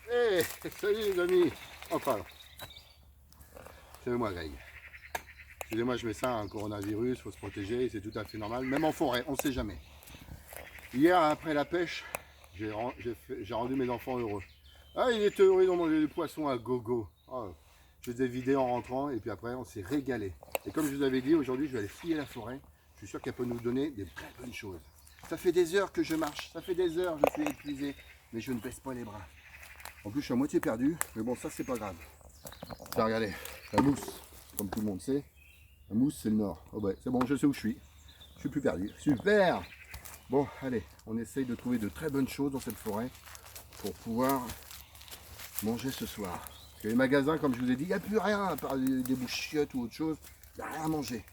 Hey, salut les amis. Enfin, c'est moi Greg. Excusez-moi, je mets ça, un coronavirus, faut se protéger, c'est tout à fait normal. Même en forêt, on ne sait jamais. Hier, après la pêche, j'ai rendu mes enfants heureux. Ah, ils étaient heureux, ils ont mangé du poisson à gogo. Oh, je les ai vidés en rentrant et puis après, on s'est régalé. Et comme je vous avais dit, aujourd'hui, je vais aller fouiller la forêt. Je suis sûr qu'elle peut nous donner des très bonnes choses. Ça fait des heures que je marche, ça fait des heures, je suis épuisé, mais je ne baisse pas les bras. En plus, je suis à moitié perdu, mais bon, ça, c'est pas grave. Tiens, regardez, la mousse, comme tout le monde sait, la mousse, c'est le nord. Oh ouais, c'est bon, je sais où je suis. Je suis plus perdu. Super! Bon, allez, on essaye de trouver de très bonnes choses dans cette forêt pour pouvoir manger ce soir. Parce que les magasins, comme je vous ai dit, il n'y a plus rien, à part des bouchiottes ou autre chose. Il n'y a rien à manger.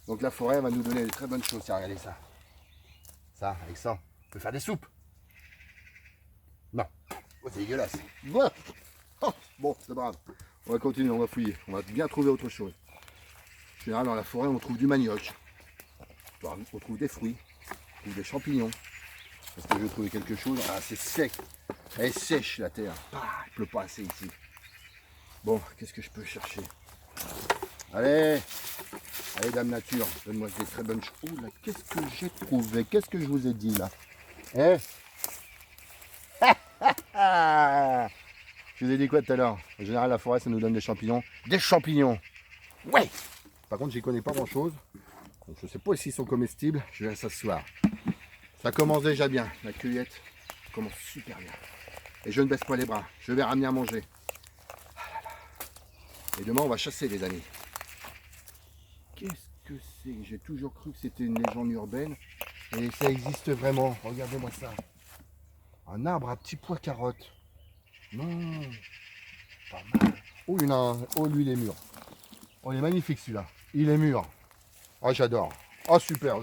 Donc la forêt va nous donner de très bonnes choses. Tiens, regardez ça. Ça, avec ça, on peut faire des soupes. Non, oh, c'est dégueulasse. Voilà. Oh, bon, c'est pas grave. On va continuer, on va fouiller. On va bien trouver autre chose. En général, dans la forêt, on trouve du manioc. On trouve des fruits. On trouve des champignons. Est-ce que je vais trouver quelque chose? Ah, c'est sec. Elle est sèche, la terre. Ah, il pleut pas assez ici. Bon, qu'est-ce que je peux chercher? Allez, allez, Dame Nature, donne-moi des très bonnes choses. Oh là, qu'est-ce que j'ai trouvé? Qu'est-ce que je vous ai dit, là? Eh? Je vous ai dit quoi tout à l'heure? En général, la forêt, ça nous donne des champignons. Des champignons! Ouais! Par contre, j'y connais pas grand-chose. Donc, je sais pas s'ils sont comestibles. Je verrai ça ce soir. Ça commence déjà bien. La cueillette commence super bien. Et je ne baisse pas les bras. Je vais ramener à manger. Ah là là. Et demain, on va chasser, les amis. Qu'est-ce que c'est? J'ai toujours cru que c'était une légende urbaine. Et ça existe vraiment. Regardez-moi ça. Un arbre à petits pois carottes. Non. Pas mal. Oh, oh, lui, il est mûr. Oh, il est magnifique, celui-là. Il est mûr. Oh, j'adore. Oh, super.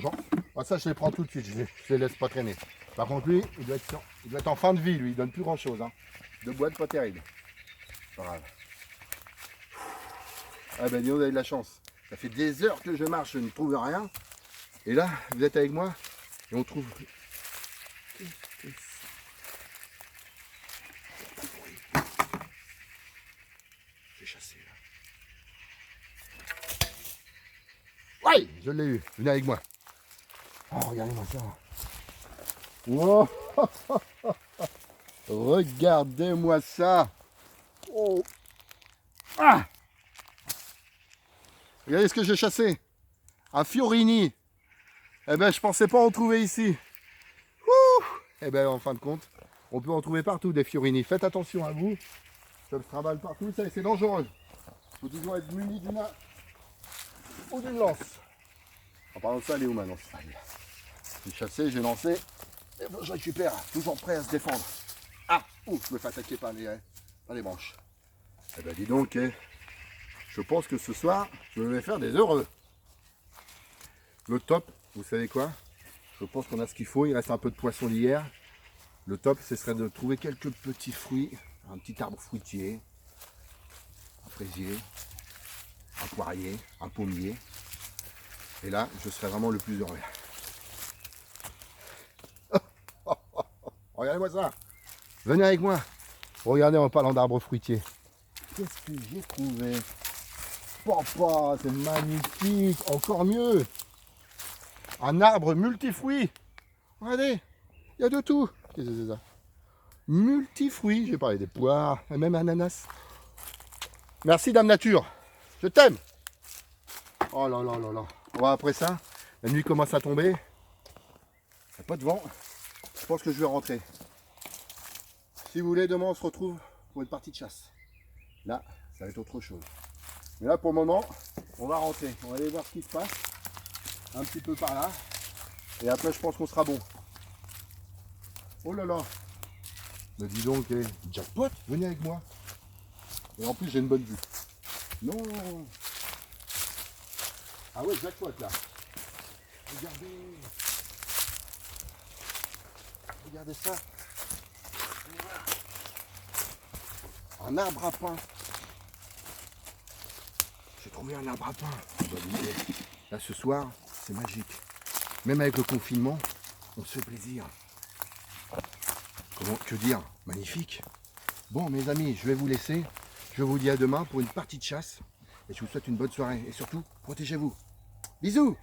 Oh, ça, je les prends tout de suite. Je les laisse pas traîner. Par contre, lui, il doit être en fin de vie, lui. Il donne plus grand-chose. Hein. De boîte, pas terrible. Pas grave. Ah ben, dis donc, vous avez de la chance. Ça fait des heures que je marche, je ne trouve rien. Et là, vous êtes avec moi et on trouve... Qu'est-ce que c'est? J'ai chassé, là. Ouais, je l'ai eu. Venez avec moi. Oh, regardez-moi ça. Wow. Regardez-moi ça. Oh. Ah. Regardez ce que j'ai chassé. Un fiorini. Eh ben, je pensais pas en trouver ici. Ouh. Eh ben, en fin de compte, on peut en trouver partout des fiorini. Faites attention à vous. Ça se trimballe partout, c'est dangereux. Il faut toujours être muni d'une main ou d'une lance. En parlant de ça, elle est où ma lance? J'ai chassé, j'ai lancé. Et bon, je récupère, toujours prêt à se défendre. Ah, ouh, je me fais attaquer par les branches. Eh ben, dis donc, je pense que ce soir, je vais faire des heureux. Le top, vous savez quoi? Je pense qu'on a ce qu'il faut. Il reste un peu de poisson d'hier. Le top, ce serait de trouver quelques petits fruits. Un petit arbre fruitier. Un fraisier. Un poirier. Un pommier. Et là, je serais vraiment le plus heureux. Regardez-moi ça. Venez avec moi. Regardez en parlant d'arbres fruitiers. Qu'est-ce que j'ai trouvé? Papa, c'est magnifique. Encore mieux. Un arbre multifruit. Regardez, il y a de tout. Qu'est-ce que c'est ça? Multifruits. J'ai parlé des poires, et même ananas. Merci Dame Nature. Je t'aime. Oh là là là là. Bon, après ça, la nuit commence à tomber. Il n'y a pas de vent. Je pense que je vais rentrer. Si vous voulez, demain on se retrouve pour une partie de chasse. Là, ça va être autre chose. Mais là, pour le moment, on va rentrer. On va aller voir ce qui se passe. Un petit peu par là. Et après, je pense qu'on sera bon. Oh là là. Mais dis donc, jackpot, venez avec moi. Et en plus, j'ai une bonne vue. Non. Ah ouais, jackpot là. Regardez. Regardez ça. Un arbre à pain. J'ai trouvé un arbre à pain. Là, ce soir, c'est magique. Même avec le confinement, on se fait plaisir. Comment, que dire? Magnifique. Bon mes amis, je vais vous laisser. Je vous dis à demain pour une partie de chasse. Et je vous souhaite une bonne soirée. Et surtout, protégez-vous. Bisous!